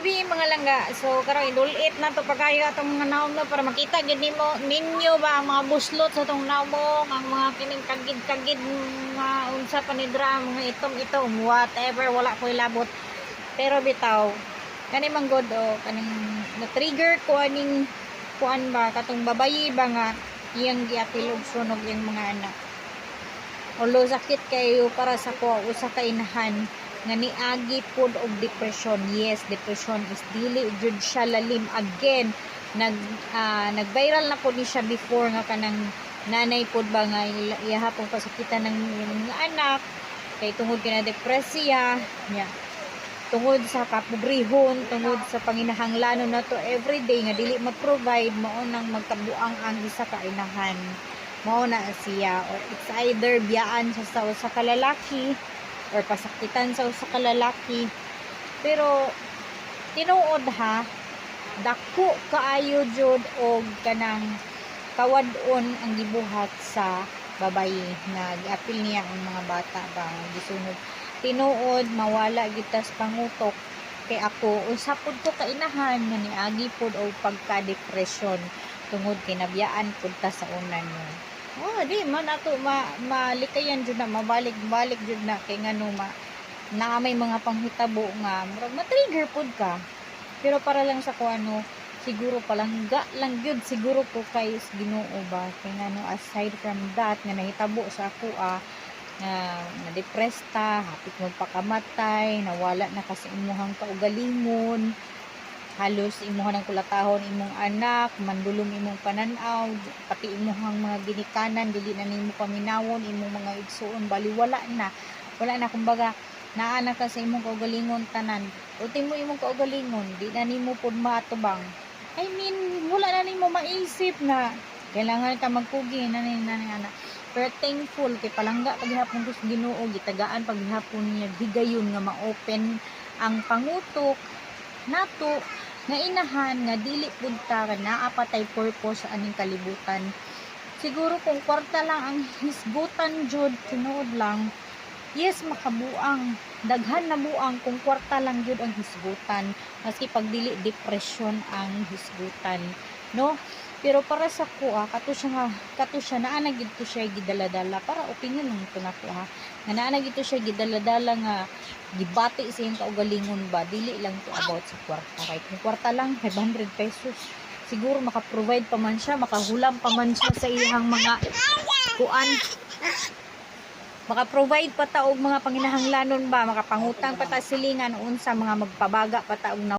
gabi mga langga. So karon idulit na to pagayo atong mga naom no para makita gid ninyo ba ang mga buslot sa tong naomong, ang mga kining kagid-kagid mga unsa pa ni dra, mga itom-itom whatever, wala ko ilabot. Pero bitaw kani man god kaning na-trigger ko aning kuan ba katong babayi ba nga iyang giatilog sunog yung mga anak. Ulo sakit kayo para sa ko usa ka inahan nga niagi pod og depression. Yes, depression is dili jud siya lalim again. Nag-viral na pod ni siya before nga kanang nanay pod ba nga iyahapon pasakitan ng mga anak kay tungod kina depresya nya. Tungod sa kapugrihon, tungod sa panginahanglanon na to everyday nga dili mag-provide, mao nang magkabuang ang isa ka inahan. Mao na siya, or it's either biyaan siya sa usa ka lalaki or pasakitan sa usa ka lalaki. Pero tinuod ha, dako kaayo jud og kanang kawadon ang gibuhat sa babayi na giapil niya ang mga bata ba gisunod. Tinuod mawala gitas pangutok kay ako usapod ko kainahan nga niagi pod og pagka-depression tungod kay nabiyaan pud ta sa unan mo. Di man ato malikayan jud na mabalik-balik jud na kay ngano na may mga panghitabo nga murag ma-trigger pud ka. Pero para lang sa kuano siguro palangga lang gyud siguro ko kay Ginoo ba kay ngano aside from that nga nahitabo sa ako na-depressed ta, hapit magpakamatay, nawala na kasi imuhang kaugalingon, halos imuhang ng kulatahon imong anak, mandulong imong pananaw, pati imuhang mga ginikanan, dili na nimo paminawon, imong mga igsuon, bali wala na kumbaga, naana ka sa imong kaugalingon tanan, ultimo imong kaugalingon, di na nimo pod maatubang, I mean, wala na nimo maisip na, kailangan ka magpugi, anak. Pero thankful kay palangga paghapon ko sa Ginoo gitagaan paghapon niya higayon nga ma-open ang pangutok nato nga inahan nga dili pud ta naapatay purpose sa aning kalibutan. Siguro kung kwarta lang ang hisgutan jud tinuod lang, yes makabuang daghan na buang kung kwarta lang jud ang hisgutan maski pag dili depression ang hisgutan, no? Pero para sa ko kato siya naa na gid to siya gidaladala para opinion lang ito nako nga naa na gid to siya gidaladala nga gibati sa iyang kaugalingon ba dili lang to about sa kwarta. Kay kung kwarta lang 500 pesos siguro maka-provide pa man siya, makahulam pa man siya sa iyang mga kuan, maka-provide pa ta og mga panginahanglanon ba, makapangutang pa ta silingan unsa mga magpabaga pa ta og